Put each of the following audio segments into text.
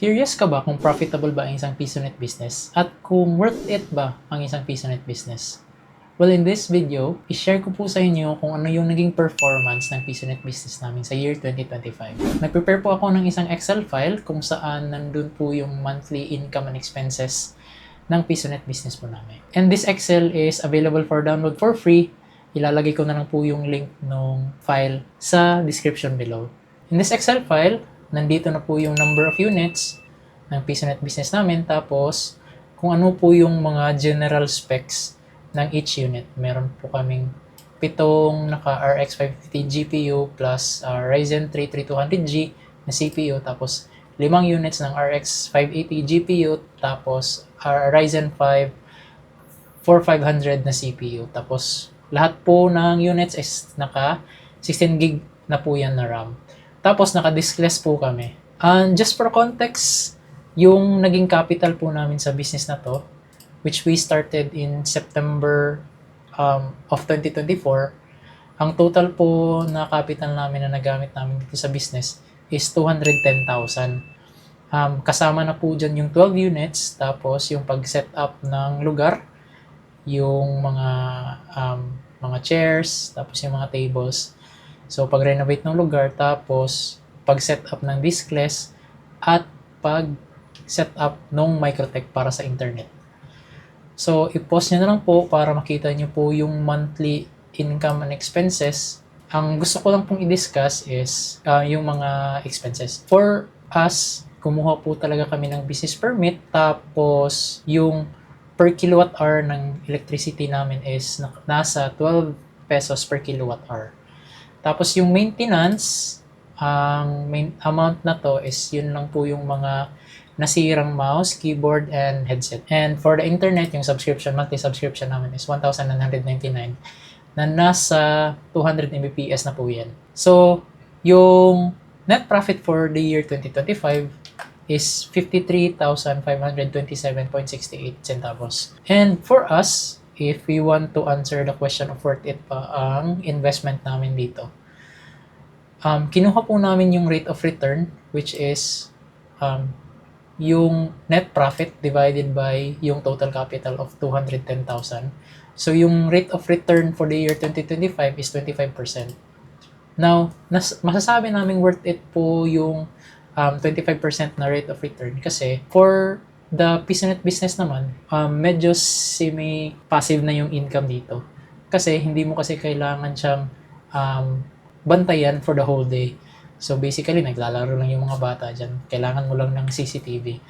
Curious ka ba kung profitable ba ang isang PisoNet business at kung worth it ba ang isang PisoNet business? Well, in this video, i-share ko po sa inyo kung ano yung naging performance ng PisoNet business namin sa year 2025. Nag-prepare po ako ng isang Excel file kung saan nandun po yung monthly income and expenses ng PisoNet business po namin. And this Excel is available for download for free. Ilalagay ko na lang po yung link ng file sa description below. In this Excel file, nandito na po yung number of units ng PisoNet business namin. Tapos, kung ano po yung mga general specs ng each unit. Meron po kaming 7 naka RX 550 GPU plus Ryzen 3 3200G na CPU. Tapos, 5 units ng RX 580 GPU. Tapos, Ryzen 5 4500 na CPU. Tapos, lahat po ng units is naka 16 gig na po yan na RAM. Tapos, naka-diskless po kami. And just for context, yung naging capital po namin sa business na to, which we started in September of 2024, ang total po na capital namin na nagamit namin dito sa business is 210,000. Kasama na po dyan yung 12 units, tapos yung pag-set up ng lugar, yung mga chairs, tapos yung mga tables. So, pag-renovate ng lugar, tapos pag-set up ng diskless, at pag-set up ng Microtech para sa internet. So, i-pause nyo na lang po para makita nyo po yung monthly income and expenses. Ang gusto ko lang pong i-discuss is yung mga expenses. For us, kumuha po talaga kami ng business permit, tapos yung per kilowatt hour ng electricity namin is nasa 12 pesos per kilowatt hour. Tapos yung maintenance, ang main amount na to is yun lang po yung mga nasirang mouse, keyboard, and headset. And for the internet, yung subscription, monthly subscription namin is 1,999 na nasa 200 Mbps na po yan. So, yung net profit for the year 2025 is 53,527.68 centavos. And for us, if we want to answer the question of worth it pa ang investment namin dito, kinuha po namin yung rate of return, which is yung net profit divided by yung total capital of 210,000. So, yung rate of return for the year 2025 is 25%. Now, masasabi namin worth it po yung 25% na rate of return kasi for the PisoNet business naman, medyo semi-passive na yung income dito. Kasi hindi mo kasi kailangan siyang bantayan for the whole day. So basically, naglalaro lang yung mga bata dyan. Kailangan mo lang ng CCTV.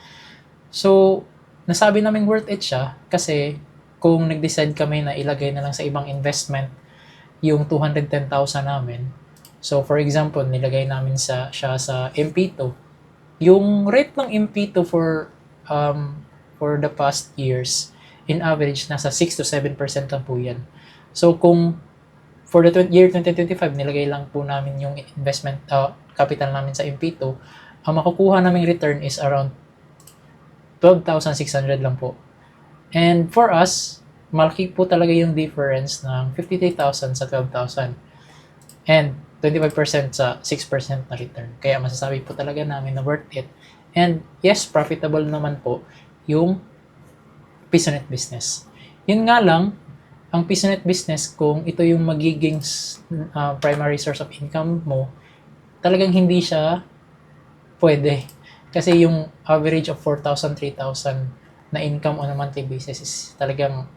So, nasabi namin worth it siya kasi kung nag-decide kami na ilagay na lang sa ibang investment yung 210,000 namin. So, for example, nilagay namin siya sa MP2. Yung rate ng MP2 for the past years, in average, nasa 6 to 7% lang po yan. So, kung for the year 2025, nilagay lang po namin yung investment capital namin sa MP2, ang makukuha naming return is around 12,600 lang po. And for us, malaki po talaga yung difference ng 53,000 sa 12,000. And 25% sa 6% na return. Kaya masasabi po talaga namin na worth it. And yes, profitable naman po yung PisoNet business. Yun nga lang, ang PisoNet business, kung ito yung magiging primary source of income mo, talagang hindi siya pwede. Kasi yung average of 4,000, 3,000 na income on a monthly basis is talagang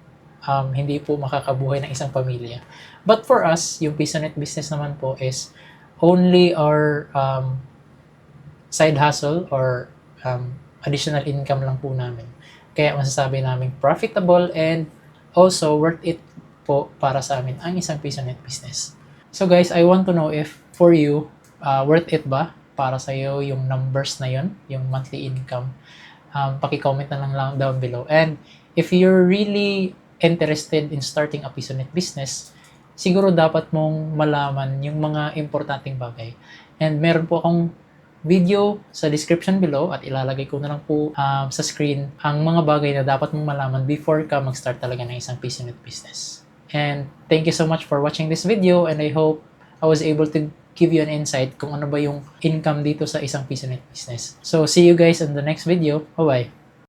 hindi po makakabuhay ng isang pamilya. But for us, yung PisoNet business naman po is only our side hustle or additional income lang po namin. Kaya masasabi namin profitable and also worth it po para sa amin ang isang PisoNet business. So guys, I want to know if for you, worth it ba para sa iyo yung numbers na yon, yung monthly income? Paki-comment na lang down below. And if you're really interested in starting a PisoNet business, siguro dapat mong malaman yung mga importanteng bagay. And meron po akong video sa description below at ilalagay ko na lang po sa screen ang mga bagay na dapat mong malaman before ka mag-start talaga ng isang PisoNet business. And thank you so much for watching this video, and I hope I was able to give you an insight kung ano ba yung income dito sa isang PisoNet business. So, see you guys in the next video. Bye-bye!